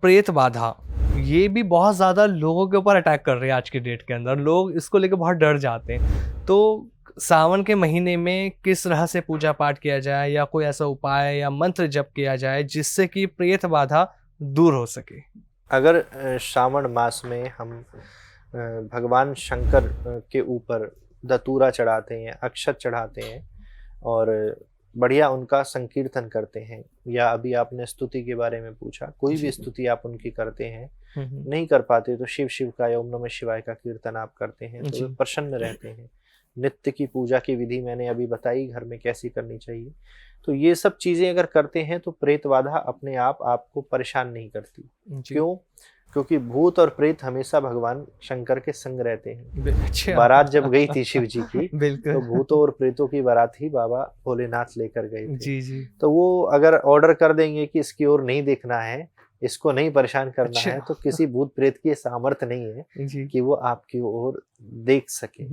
प्रेत बाधा, ये भी बहुत ज़्यादा लोगों के ऊपर अटैक कर रही है आज की डेट के अंदर। लोग इसको लेके बहुत डर जाते हैं। तो सावन के महीने में किस तरह से पूजा पाठ किया जाए, या कोई ऐसा उपाय या मंत्र जप किया जाए जिससे कि प्रेत बाधा दूर हो सके? अगर श्रावण मास में हम भगवान शंकर के ऊपर धतूरा चढ़ाते हैं, अक्षत चढ़ाते हैं और बढ़िया उनका संकीर्तन करते हैं, या अभी आपने स्तुति के बारे में पूछा, कोई भी स्तुति आप उनकी करते हैं, नहीं कर पाते तो शिव शिव का या ओम नमः शिवाय का कीर्तन आप करते हैं तो वे प्रसन्न रहते हैं। नित्य की पूजा की विधि मैंने अभी बताई घर में कैसी करनी चाहिए। तो ये सब चीजें अगर करते हैं तो प्रेत बाधा अपने आप आपको परेशान नहीं करती। क्यों? क्योंकि भूत और प्रेत हमेशा भगवान शंकर के संग रहते हैं। बारात जब गई थी शिव जी की तो भूतों और प्रेतों की बारात ही बाबा भोलेनाथ लेकर गए थे। जी। तो वो अगर ऑर्डर कर देंगे कि इसकी ओर नहीं देखना है, इसको नहीं परेशान करना है, तो किसी भूत प्रेत की सामर्थ्य नहीं है कि वो आपकी ओर देख सके।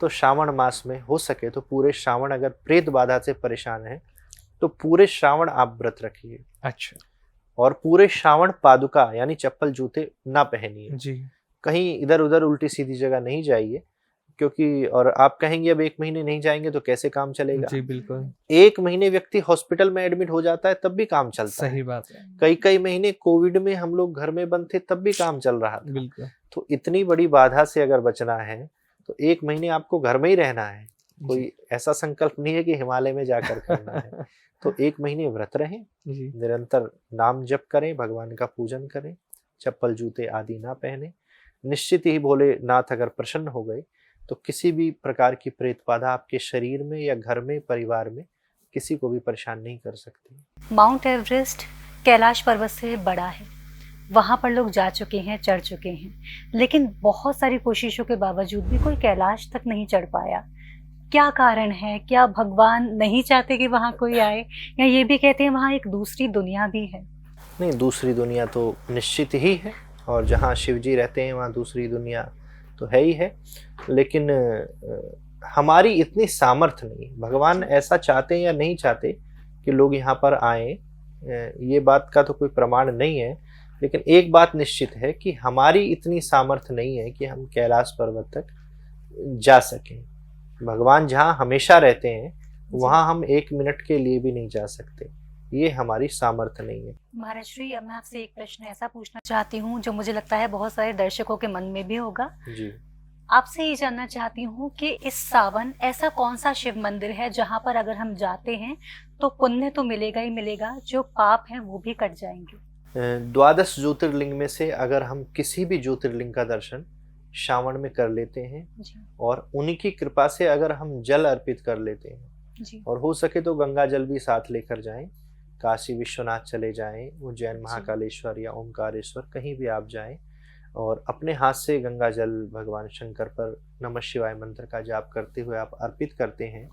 तो श्रावण मास में हो सके तो पूरे श्रावण अगर प्रेत बाधा से परेशान है तो पूरे श्रावण आप व्रत रखिए। अच्छा। और पूरे श्रावण पादुका यानी चप्पल जूते ना पहनिए जी। कहीं इधर उधर उल्टी सीधी जगह नहीं जाइए, क्योंकि और आप कहेंगे अब 1 महीने नहीं जाएंगे तो कैसे काम चलेगा? जी बिल्कुल। 1 महीने व्यक्ति हॉस्पिटल में एडमिट हो जाता है तब भी काम चलता है। सही बात है। कई महीने कोविड में हम लोग घर में बंद थे तब भी काम चल रहा था। बिल्कुल। तो इतनी बड़ी बाधा से अगर बचना है तो 1 महीने आपको घर में ही रहना है। कोई ऐसा संकल्प नहीं है कि हिमालय में जाकर करना है। तो 1 महीने व्रत रहें, निरंतर नाम जप करें, भगवान का पूजन करें, चप्पल जूते आदि ना पहने। निश्चित ही भोलेनाथ अगर प्रसन्न हो गए तो किसी भी प्रकार की प्रेत बाधा आपके शरीर में या घर में परिवार में किसी को भी परेशान नहीं कर सकती। माउंट एवरेस्ट कैलाश पर्वत से बड़ा है, वहाँ पर लोग जा चुके हैं, चढ़ चुके हैं, लेकिन बहुत सारी कोशिशों के बावजूद भी कोई कैलाश तक नहीं चढ़ पाया। क्या कारण है? क्या भगवान नहीं चाहते कि वहाँ कोई आए, या ये भी कहते हैं वहाँ एक दूसरी दुनिया भी है? नहीं, दूसरी दुनिया तो निश्चित ही है, और जहाँ शिव जी रहते हैं वहाँ दूसरी दुनिया तो है ही है, लेकिन हमारी इतनी सामर्थ्य नहीं। भगवान ऐसा चाहते हैं या नहीं चाहते कि लोग यहाँ पर आए, ये बात का तो कोई प्रमाण नहीं है, लेकिन एक बात निश्चित है कि हमारी इतनी सामर्थ्य नहीं है कि हम कैलाश पर्वत तक जा सकें। भगवान जहाँ हमेशा रहते हैं वहाँ हम 1 मिनट के लिए भी नहीं जा सकते, ये हमारी सामर्थ्य नहीं है। महाराज श्री, अब मैं आपसे एक प्रश्न ऐसा पूछना चाहती हूँ जो मुझे लगता है बहुत सारे दर्शकों के मन में भी होगा जी। आपसे ये जानना चाहती हूँ कि इस सावन ऐसा कौन सा शिव मंदिर है जहाँ पर अगर हम जाते हैं तो पुण्य तो मिलेगा ही मिलेगा, जो पाप हैं वो भी कट जाएंगे? 12 ज्योतिर्लिंग में से अगर हम किसी भी ज्योतिर्लिंग का दर्शन श्रावण में कर लेते हैं और उन्हीं की कृपा से अगर हम जल अर्पित कर लेते हैं, और हो सके तो गंगा जल भी साथ लेकर जाएं, काशी विश्वनाथ चले जाएं, उज्जैन महाकालेश्वर या ओमकारेश्वर कहीं भी आप जाएं, और अपने हाथ से गंगा जल भगवान शंकर पर नमः शिवाय मंत्र का जाप करते हुए आप अर्पित करते हैं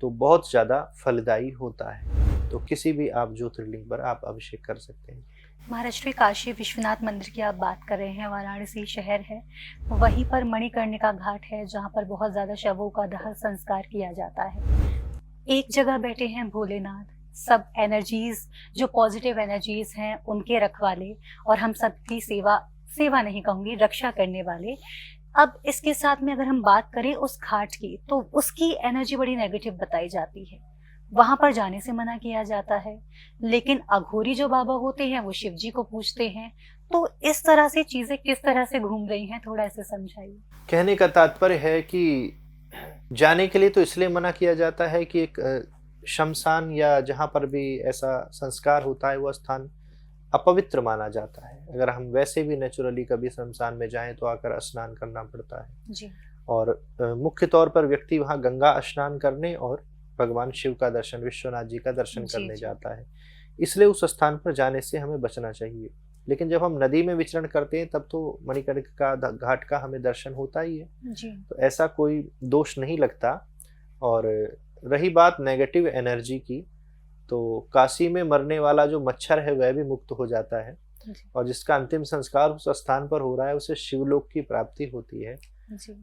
तो बहुत ज़्यादा फलदायी होता है। तो किसी भी आप ज्योतिर्लिंग पर आप अभिषेक कर सकते हैं। महाराज श्री, काशी विश्वनाथ मंदिर की आप बात कर रहे हैं, वाराणसी शहर है, वहीं पर मणिकर्णिका घाट है जहाँ पर बहुत ज़्यादा शवों का दाह संस्कार किया जाता है। एक जगह बैठे हैं भोलेनाथ, सब एनर्जीज जो पॉजिटिव एनर्जीज हैं उनके रखवाले, और हम सबकी सेवा नहीं कहूँगी, रक्षा करने वाले। अब इसके साथ में अगर हम बात करें उस घाट की, तो उसकी एनर्जी बड़ी नेगेटिव बताई जाती है, वहां पर जाने से मना किया जाता है, लेकिन अघोरी जो बाबा होते हैं वो शिव जी को पूजते हैं। तो इस तरह से चीजें किस तरह से घूम रही हैं, थोड़ा ऐसे समझाइए। कहने का तात्पर्य है कि जाने के लिए तो इसलिए मना किया जाता है कि एक शमशान या जहाँ पर भी ऐसा संस्कार होता है वो स्थान अपवित्र माना जाता है। अगर हम वैसे भी नेचुरली कभी शमशान में जाएं तो आकर स्नान करना पड़ता है जी। और मुख्य तौर पर व्यक्ति वहाँ गंगा स्नान करने और भगवान शिव का दर्शन, विश्वनाथ जी का दर्शन करने जाता है, इसलिए उस स्थान पर जाने से हमें बचना चाहिए। लेकिन जब हम नदी में विचरण करते हैं तब तो मणिकर्णिका घाट का हमें दर्शन होता ही है जी। तो ऐसा कोई दोष नहीं लगता। और रही बात नेगेटिव एनर्जी की, तो काशी में मरने वाला जो मच्छर है वह भी मुक्त हो जाता है, और जिसका अंतिम संस्कार उस स्थान पर हो रहा है उसे शिवलोक की प्राप्ति होती है।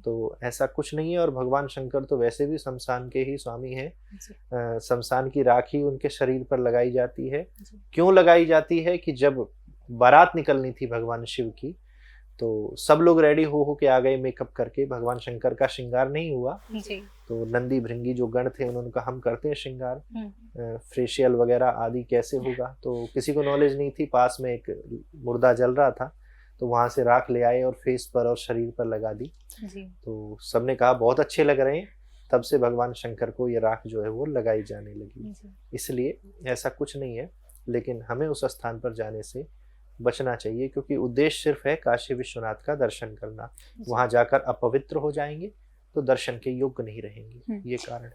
तो ऐसा कुछ नहीं है। और भगवान शंकर तो वैसे भी शमशान के ही स्वामी हैं। शमशान की राख ही उनके शरीर पर लगाई जाती है। क्यों लगाई जाती है कि जब बारात निकलनी थी भगवान शिव की, तो सब लोग रेडी हो के आ गए मेकअप करके। भगवान शंकर का श्रृंगार नहीं हुआ, जी। तो नंदी भृंगी जो गण थे उन्होंने कहा हम करते हैं श्रृंगार, फेशियल वगैरह आदि कैसे होगा, तो किसी को नॉलेज नहीं थी। पास में एक मुर्दा जल रहा था, तो वहां से राख ले आए और फेस पर और शरीर पर लगा दी। जी। तो सबने कहा बहुत अच्छे लग रहे हैं, तब से भगवान शंकर को ये राख जो है वो लगाई जाने लगी। जी। इसलिए ऐसा कुछ नहीं है, लेकिन हमें उस स्थान पर जाने से बचना चाहिए, क्योंकि उद्देश्य सिर्फ है काशी विश्वनाथ का दर्शन करना। वहां जाकर अपवित्र हो जाएंगे तो दर्शन के योग्य नहीं रहेंगे, ये कारण है।